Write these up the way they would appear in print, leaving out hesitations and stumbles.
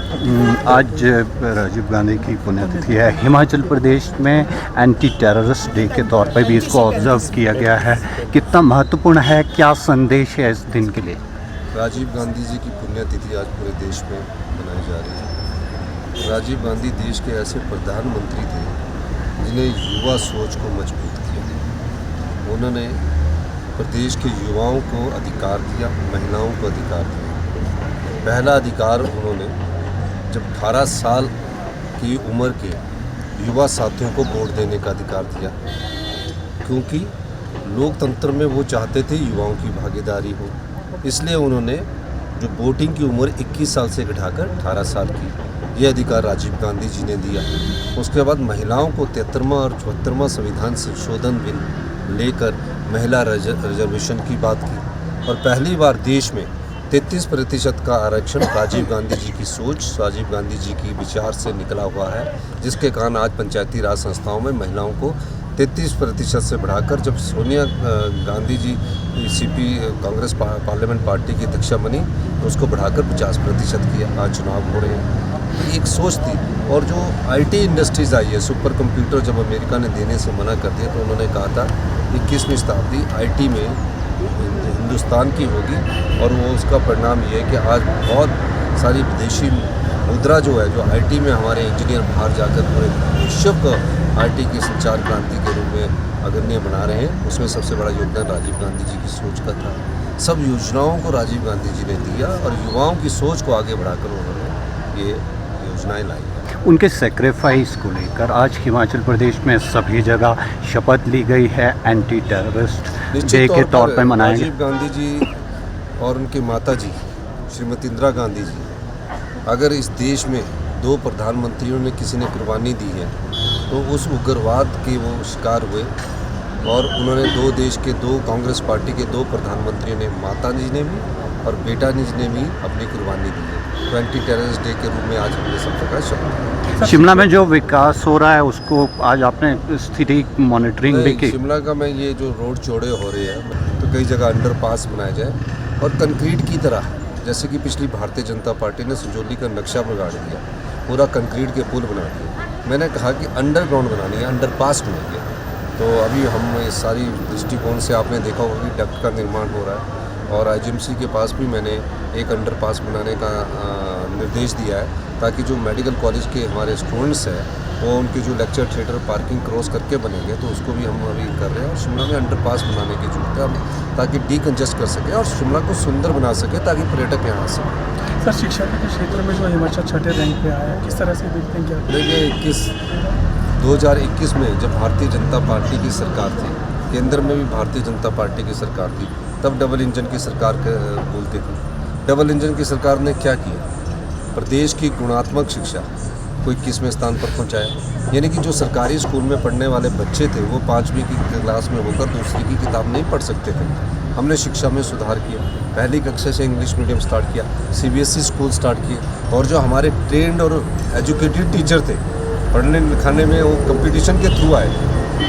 आज राजीव गांधी की पुण्यतिथि है। हिमाचल प्रदेश में एंटी टेररिस्ट डे के तौर पर भी इसको ऑब्जर्व किया गया है। कितना महत्वपूर्ण है, क्या संदेश है इस दिन के लिए? राजीव गांधी जी की पुण्यतिथि आज पूरे देश में मनाई जा रही है। राजीव गांधी देश के ऐसे प्रधानमंत्री थे जिन्हें युवा सोच को मजबूत किया। उन्होंने प्रदेश के युवाओं को अधिकार दिया, महिलाओं को अधिकार दिया। पहला अधिकार उन्होंने जब 18 साल की उम्र के युवा साथियों को वोट देने का अधिकार दिया, क्योंकि लोकतंत्र में वो चाहते थे युवाओं की भागीदारी हो। इसलिए उन्होंने जो वोटिंग की उम्र 21 साल से घटाकर 18 साल की, ये अधिकार राजीव गांधी जी ने दिया। उसके बाद महिलाओं को 73वां और 74वां संविधान संशोधन बिल लेकर महिला रिजर्वेशन की बात की और पहली बार देश में 33% का आरक्षण राजीव गांधी जी की सोच, राजीव गांधी जी की विचार से निकला हुआ है, जिसके कारण आज पंचायती राज संस्थाओं में महिलाओं को 33% से बढ़ाकर, जब Sonia Gandhi ji CP Congress parliament party की अध्यक्षा बनी तो उसको बढ़ाकर 50% किया। आज चुनाव हो रहे हैं। एक सोच थी। और जो आईटी इंडस्ट्रीज़ आई है, सुपर कंप्यूटर जब अमेरिका ने देने से मना कर दिया तो उन्होंने कहा था 21वीं शताब्दी आईटी में हिंदुस्तान की होगी, और वो उसका परिणाम ये है कि आज बहुत सारी विदेशी मुद्रा जो है, जो आईटी में हमारे इंजीनियर बाहर जाकर पूरे विश्व को आईटी की संचार क्रांति के रूप में अग्रणी बना रहे हैं। उसमें सबसे बड़ा योगदान राजीव गांधी जी की सोच का था। सब योजनाओं को राजीव गांधी जी ने दिया और युवाओं की सोच को आगे बढ़ाकर उन्होंने ये योजनाएं लाई। उनके सेक्रीफाइस को लेकर आज हिमाचल प्रदेश में सभी जगह शपथ ली गई है एंटी टेररिस्ट डे के तौर पर मनाया। राजीव गांधी जी और उनकी माता जी श्रीमती इंदिरा गांधी जी, अगर इस देश में दो प्रधानमंत्रियों ने किसी ने कुर्बानी दी है तो उस उग्रवाद के वो शिकार हुए, और उन्होंने दो देश के दो कांग्रेस पार्टी के दो प्रधानमंत्रियों ने, माता जी ने भी और बेटा जी ने भी अपनी कुर्बानी दी है। तो एंटी टेररिस्ट डे के रूप में आज हमने सब जगह शपथ। शिमला में जो विकास हो रहा है उसको आज आपने स्थिति मॉनिटरिंग भी की? शिमला का मैं ये जो रोड चौड़े हो रहे हैं तो कई जगह अंडरपास बनाया जाए और कंक्रीट की तरह, जैसे कि पिछली भारतीय जनता पार्टी ने संजौली का नक्शा बिगाड़ दिया, पूरा कंक्रीट के पुल बना दिए। मैंने कहा कि अंडरग्राउंड बनानी है, अंडरपास बनाएंगे। तो अभी हम इस सारी दृष्टिकोण से आपने देखा होगा कि डक्ट का निर्माण हो रहा है, और आईजीएमसी के पास भी मैंने एक अंडरपास बनाने का निर्देश दिया है, ताकि जो मेडिकल कॉलेज के हमारे स्टूडेंट्स हैं वो उनके जो लेक्चर थिएटर पार्किंग क्रॉस करके बनेंगे, तो उसको भी हम अभी कर रहे हैं। और शिमला में अंडरपास बनाने की जरूरत है हम, ताकि डीकंजेस्ट कर सकें और शिमला को सुंदर बना सके, ताकि पर्यटक यहाँ आ सकें। सर, शिक्षा के क्षेत्र में जो हिमाचल छठे रैंक पे आया है, किस तरह से देखते हैं? क्या देखिए, 2021 में जब भारतीय जनता पार्टी की सरकार थी, केंद्र में भी भारतीय जनता पार्टी की सरकार थी, तब डबल इंजन की सरकार बोलते थे। डबल इंजन की सरकार ने क्या किया? प्रदेश की गुणात्मक शिक्षा को 21वें स्थान पर पहुंचाया। यानी कि जो सरकारी स्कूल में पढ़ने वाले बच्चे थे वो 5वीं की क्लास में होकर दूसरी की किताब नहीं पढ़ सकते थे। हमने शिक्षा में सुधार किया, पहली कक्षा से इंग्लिश मीडियम स्टार्ट किया, सीबीएसई स्कूल स्टार्ट किए, और जो हमारे ट्रेंड और एजुकेटेड टीचर थे, पढ़ने लिखाने में वो कंपटीशन के थ्रू आए,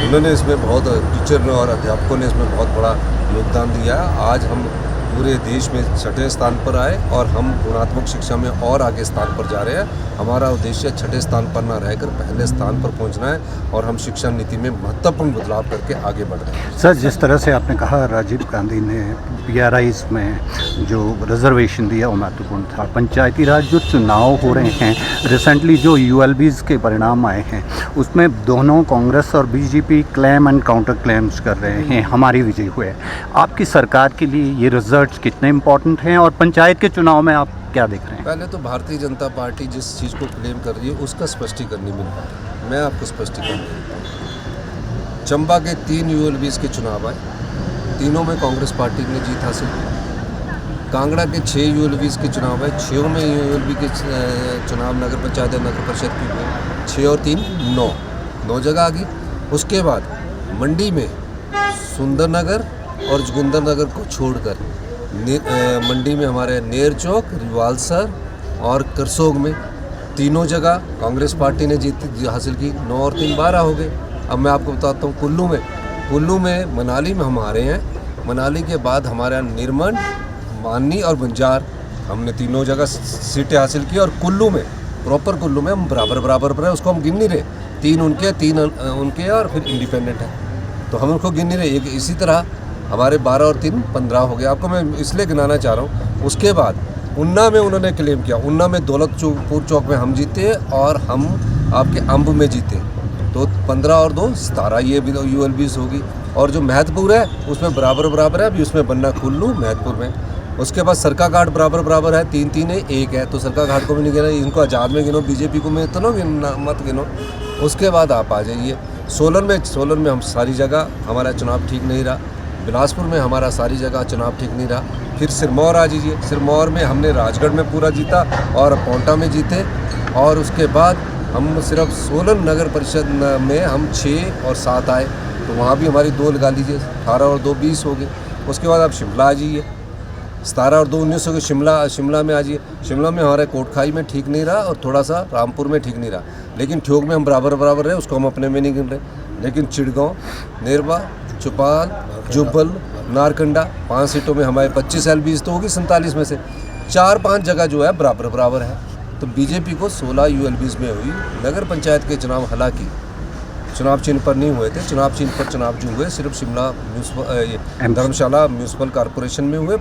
उन्होंने इसमें बहुत, टीचर और अध्यापकों ने इसमें बहुत बड़ा योगदान दिया। आज हम पूरे देश में छठे स्थान पर आए और हम गुणात्मक शिक्षा में और आगे स्थान पर जा रहे हैं। हमारा उद्देश्य छठे स्थान पर ना रहकर पहले स्थान पर पहुंचना है, और हम शिक्षा नीति में महत्वपूर्ण बदलाव करके आगे बढ़ रहे हैं। सर, जिस तरह से आपने कहा राजीव गांधी ने पीआरआईज़ में जो रिजर्वेशन दिया वो महत्वपूर्ण था। पंचायती राज जो चुनाव हो रहे हैं, रिसेंटली जो यूएलबीज़ के परिणाम आए हैं, उसमें दोनों कांग्रेस और BJP claim and counter claims कर रहे हैं हमारी विजय हुए। आपकी सरकार के लिए ये रिजल्ट्स कितने इम्पोर्टेंट हैं, और पंचायत के चुनाव में आप क्या देख रहे हैं? पहले तो भारतीय जनता पार्टी जिस चीज़ को क्लेम कर रही है उसका स्पष्टीकरण नहीं मिल पा रहा। मैं आपको स्पष्टीकरण देता हूँ। चंबा के 3 यूएलबीज़ के चुनाव आए, तीनों में कांग्रेस पार्टी ने जीत हासिल की। कांगड़ा के 6 यूएलबीज़ के चुनाव आए, 6 में यूएलबी के चुनाव नगर पंचायत और नगर परिषद की हुए, 6 और 3 9 जगह आ गई। उसके बाद मंडी में सुंदरनगर और जोगिंदरनगर को छोड़कर मंडी में हमारे नेर चौक, रिवालसर और करसोग में तीनों जगह कांग्रेस पार्टी ने जीत हासिल की। 9 और 3 12 हो गए। अब मैं आपको बताता हूँ कुल्लू में मनाली में हम आ रहे हैं। मनाली के बाद हमारे यहाँ निर्मन, मानी और बंजार हमने तीनों जगह सीटें हासिल की और कुल्लू में, प्रॉपर कुल्लू में हम बराबर पर है, उसको हम गिन नहीं रहे। 3 उनके 3 उनके और फिर इंडिपेंडेंट है, तो हम उनको गिन नहीं रहे। एक इसी तरह हमारे 12 और 3 15 हो गया। आपको मैं इसलिए गिनाना चाह रहा हूँ। उसके बाद उन्ना में उन्होंने क्लेम किया, उन्ना में दौलतपुर चौक में हम जीते और हम आपके अम्ब में जीते, तो 15 और 2 17 ये ULBs होगी। और जो महतपुर है उसमें बराबर है, अभी उसमें बनना कुल्लू महतपुर में। उसके बाद सरका घाट बराबर है, 3 है, 1 है, तो सरका घाट को भी नहीं गिना। इनको आज़ाद में गिनो, बीजेपी को में तो मत गिनो। उसके बाद आप आ जाइए सोलन में हम सारी जगह हमारा चुनाव ठीक नहीं रहा। बिलासपुर में हमारा सारी जगह चुनाव ठीक नहीं रहा। फिर सिरमौर आ जाइए, सिरमौर में हमने राजगढ़ में पूरा जीता और पौंटा में जीते। और उसके बाद हम सिर्फ सोलन नगर परिषद में हम 6 और 7 आए, तो वहाँ भी हमारी 2 लगा लीजिए, 18 और 2 20 हो गए। उसके बाद आप शिमला आ जाइए, 17 और 2 19 हो गए। शिमला में आ जाइए, शिमला में हमारे कोटखाई में ठीक नहीं रहा और थोड़ा सा रामपुर में ठीक नहीं रहा, लेकिन ठियोग में हम बराबर रहे, उसको हम अपने में नहीं गिन रहे। लेकिन चिड़गांव, नेरवा, चौपाल, जुब्बल, नारकंडा 5 सीटों में हमारे 25 LBs तो होगी 47 में से 4-5 जगह जो है बराबर है। तो बीजेपी को 16 ULBs में हुई। नगर पंचायत के चुनाव हालांकि चुनाव चिन्ह पर नहीं हुए थे, चुनाव चिन्ह पर चुनाव जो हुए सिर्फ शिमला धर्मशाला म्यूनसिपल कॉरपोरेशन में हुए,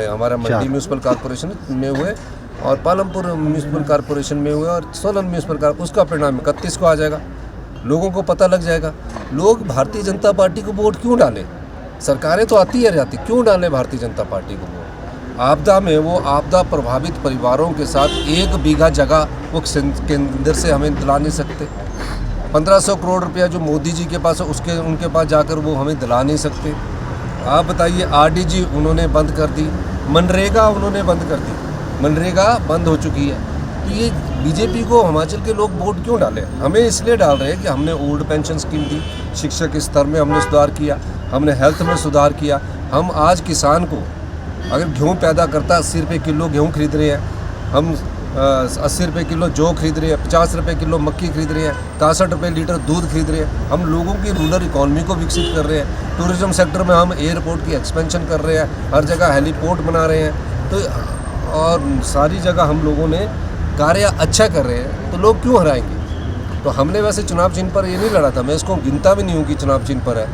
हमारा मंडी म्यूनसिपल कॉरपोरेशन में हुए और पालमपुर म्यूनसिपल कॉरपोरेशन में हुए और सोलन म्यूनसिपल कॉरपोरेशन। उसका परिणाम 31 को आ जाएगा, लोगों को पता लग जाएगा। लोग भारतीय जनता पार्टी को वोट क्यों डालें? सरकारें तो आती है जाती, क्यों डालें भारतीय जनता पार्टी को वोट? आपदा में वो आपदा प्रभावित परिवारों के साथ 1 बीघा जगह वो केंद्र से हमें दिला नहीं सकते। 1500 करोड़ रुपया जो मोदी जी के पास है उनके पास जाकर वो हमें दिला नहीं सकते। आप बताइए, RDG उन्होंने बंद कर दी, मनरेगा उन्होंने बंद कर दी, मनरेगा बंद हो चुकी है। तो ये बीजेपी को हिमाचल के लोग वोट क्यों डालें? हमें इसलिए डाल रहे हैं कि हमने ओल्ड पेंशन स्कीम दी, शिक्षा के स्तर में हमने सुधार किया, हमने हेल्थ में सुधार किया। हम आज किसान को अगर गेहूँ पैदा करता 80 रुपये किलो गेहूँ खरीद रहे हैं, हम 80 रुपये किलो जौ खरीद रहे हैं, 50 रुपये किलो मक्की खरीद रहे हैं, 63 रुपये लीटर दूध खरीद रहे हैं। हम लोगों की रूरल इकॉनमी को विकसित कर रहे हैं। टूरिज्म सेक्टर में हम एयरपोर्ट की एक्सपेंशन कर रहे हैं, हर जगह हेलीपोर्ट बना रहे हैं। तो और सारी जगह हम लोगों ने कार्य अच्छा कर रहे हैं, तो लोग क्यों हराएंगे? तो हमने वैसे चुनाव चिन्ह पर ये नहीं लड़ा था, मैं इसको गिनता भी नहीं हूँ कि चुनाव चिन्ह पर है,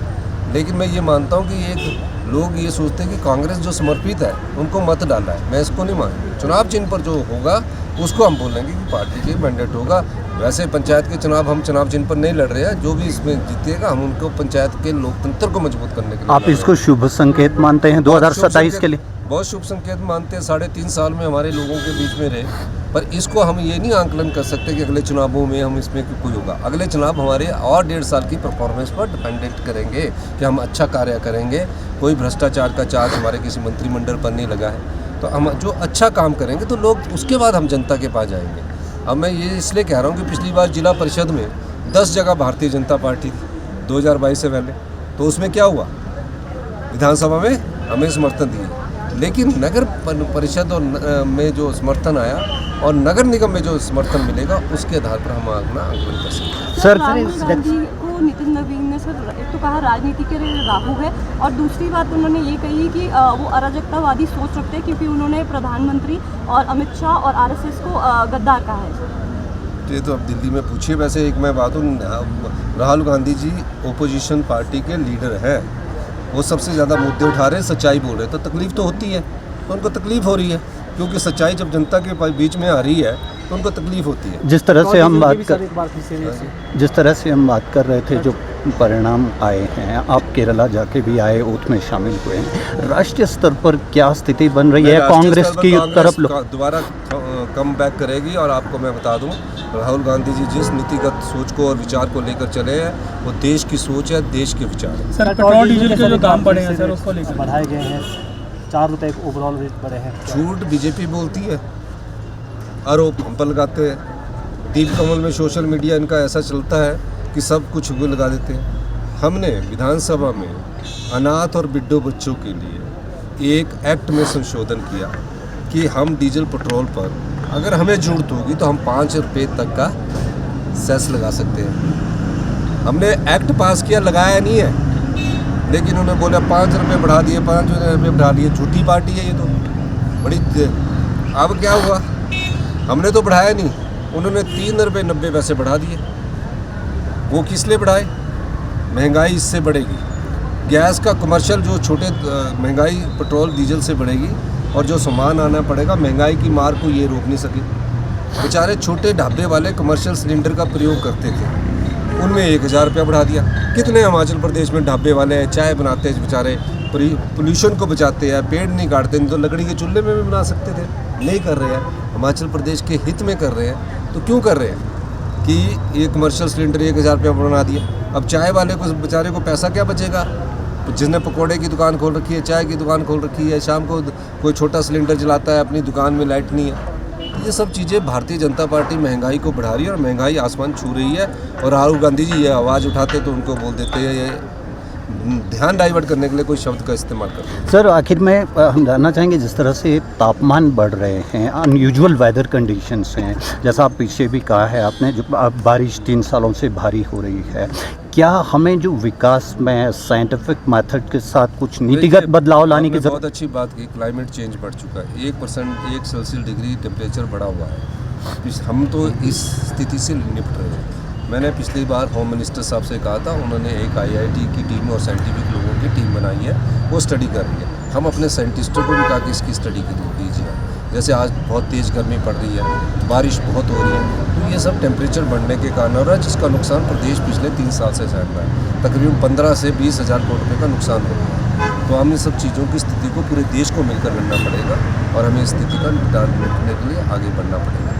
लेकिन मैं ये मानता हूँ कि एक लोग ये सोचते हैं कि कांग्रेस जो समर्पित है उनको मत डाला है। मैं इसको नहीं मानता। चुनाव चिन्ह पर जो होगा उसको हम बोलेंगे कि पार्टी के मैंडेट होगा। वैसे पंचायत के चुनाव हम चुनाव चिन्ह पर नहीं लड़ रहे हैं, जो भी इसमें जीतेगा हम उनको पंचायत के लोकतंत्र को मजबूत करने के लिए। आप इसको शुभ संकेत मानते हैं 2027 के लिए? बहुत शुभ संकेत मानते हैं। 3.5 साल में हमारे लोगों के बीच में रहे, पर इसको हम ये नहीं आंकलन कर सकते कि अगले चुनावों में हम इसमें कोई होगा। अगले चुनाव हमारे और 1.5 साल की परफॉर्मेंस पर डिपेंडेंट करेंगे कि हम अच्छा कार्य करेंगे। कोई भ्रष्टाचार का चार्ज हमारे किसी मंत्रिमंडल पर नहीं लगा है, तो हम जो अच्छा काम करेंगे तो लोग उसके बाद हम जनता के पास जाएंगे। अब मैं ये इसलिए कह रहा हूँ कि पिछली बार जिला परिषद में 10 जगह भारतीय जनता पार्टी थी 2022 से पहले, तो उसमें क्या हुआ? विधानसभा में हमें समर्थन दिए, लेकिन नगर परिषद और में जो समर्थन आया और नगर निगम में जो समर्थन मिलेगा उसके आधार पर हम अपना आकलन कर सकते हैं। सर राहुल गांधी को नितिन नवीन ने सर एक तो कहा राजनीति के राहु है, और दूसरी बात उन्होंने ये कही कि वो अराजकतावादी सोच रखते हैं क्योंकि उन्होंने प्रधानमंत्री और अमित शाह और RSS को गद्दार कहा है। ये तो अब दिल्ली में पूछिए। वैसे एक मैं बात हूँ, राहुल गांधी जी ओपोजिशन पार्टी के लीडर हैं, वो सबसे ज़्यादा मुद्दे उठा रहे हैं, सच्चाई बोल रहे हैं, तो तकलीफ़ तो होती है, तो उनको तकलीफ़ हो रही है, क्योंकि सच्चाई जब जनता के बीच में आ रही है तो उनको तकलीफ़ होती है। जिस तरह से हम बात कर रहे थे, जो परिणाम आए हैं, आप केरला जाके भी आए, ओथ में शामिल हुए हैं, राष्ट्रीय स्तर पर क्या स्थिति बन रही है? कांग्रेस की तरफ दोबारा कम बैक करेगी। और आपको मैं बता दूं, राहुल गांधी जी जिस नीतिगत सोच को और विचार को लेकर चले हैं, वो देश की सोच है, देश के विचार है। सर पेट्रोल डीजल के जो दाम बढ़े हैं सर, उसको लेकर बढ़ाए गए हैं, 4 रुपये ओवरऑल रेट बढ़े हैं। झूठ बीजेपी बोलती है, आरोप हम पर लगाते हैं। दीप कमल में सोशल मीडिया इनका ऐसा चलता है कि सब कुछ वो लगा देते हैं। हमने विधानसभा में अनाथ और बिड्ढो बच्चों के लिए एक एक्ट में संशोधन किया कि हम डीजल पेट्रोल पर अगर हमें जरूरत होगी तो हम 5 रुपये तक का सेस लगा सकते हैं। हमने एक्ट पास किया, लगाया नहीं है, लेकिन उन्होंने बोला 5 रुपये बढ़ा दिए, 5 रुपये बढ़ा दिए। झूठी पार्टी है ये तो, बड़ी अब क्या हुआ, हमने तो बढ़ाया नहीं, उन्होंने 3 रुपये 90 पैसे बढ़ा दिए। वो किस लिए बढ़ाए? महंगाई इससे बढ़ेगी, गैस का कमर्शियल जो छोटे महंगाई पेट्रोल डीजल से बढ़ेगी, और जो सामान आना पड़ेगा महंगाई की मार को ये रोक नहीं सके। बेचारे छोटे ढाबे वाले कमर्शियल सिलेंडर का प्रयोग करते थे, उनमें 1000 रुपया बढ़ा दिया। कितने हिमाचल प्रदेश में ढाबे वाले हैं, चाय बनाते हैं बेचारे, पोल्यूशन को बचाते हैं, पेड़ नहीं काटते, तो लकड़ी के चूल्हे में भी बना सकते थे, नहीं कर रहे हैं। हिमाचल प्रदेश के हित में कर रहे हैं, तो क्यों कर रहे हैं कि ये कमर्शियल सिलेंडर 1000 रुपया बना दिया। अब चाय वाले को बेचारे को पैसा क्या बचेगा? जिसने पकोड़े की दुकान खोल रखी है, चाय की दुकान खोल रखी है, शाम को कोई छोटा सिलेंडर जलाता है, अपनी दुकान में लाइट नहीं है। ये सब चीज़ें भारतीय जनता पार्टी महंगाई को बढ़ा रही है, और महंगाई आसमान छू रही है। और राहुल गांधी जी ये आवाज़ उठाते तो उनको बोल देते हैं, ये ध्यान डाइवर्ट करने के लिए कोई शब्द का इस्तेमाल करते हैं। सर आखिर में हम जानना चाहेंगे, जिस तरह से तापमान बढ़ रहे हैं, अनयूजुअल वेदर कंडीशंस हैं, जैसा आप पीछे भी कहा है आपने, जो बारिश 3 सालों से भारी हो रही है, क्या हमें जो विकास में साइंटिफिक मेथड के साथ कुछ नीतिगत बदलाव लाने की बहुत अच्छी बात की, क्लाइमेट चेंज बढ़ चुका है, 1% 1 डिग्री टेम्परेचर बढ़ा हुआ है। हम तो इस स्थिति से निपट रहे हैं। मैंने पिछली बार होम मिनिस्टर साहब से कहा था, उन्होंने एक IIT की टीम और साइंटिफिक लोगों की टीम बनाई है, वो स्टडी कर रही है। हम अपने साइंटिस्टों को भी कहा कि इसकी स्टडी कीजिए। जैसे आज बहुत तेज़ गर्मी पड़ रही है, बारिश बहुत हो रही है, तो ये सब टेम्परेचर बढ़ने के कारण हो रहा है, जिसका नुकसान प्रदेश पिछले 3 साल से सहन रहा है। तकरीबन 15 से 20 हज़ार करोड़ रुपये का नुकसान हो रहा है। तो हम इन सब चीज़ों की स्थिति को पूरे देश को मिलकर लड़ना पड़ेगा, और हमें इस स्थिति का निपटान करने के लिए आगे बढ़ना पड़ेगा।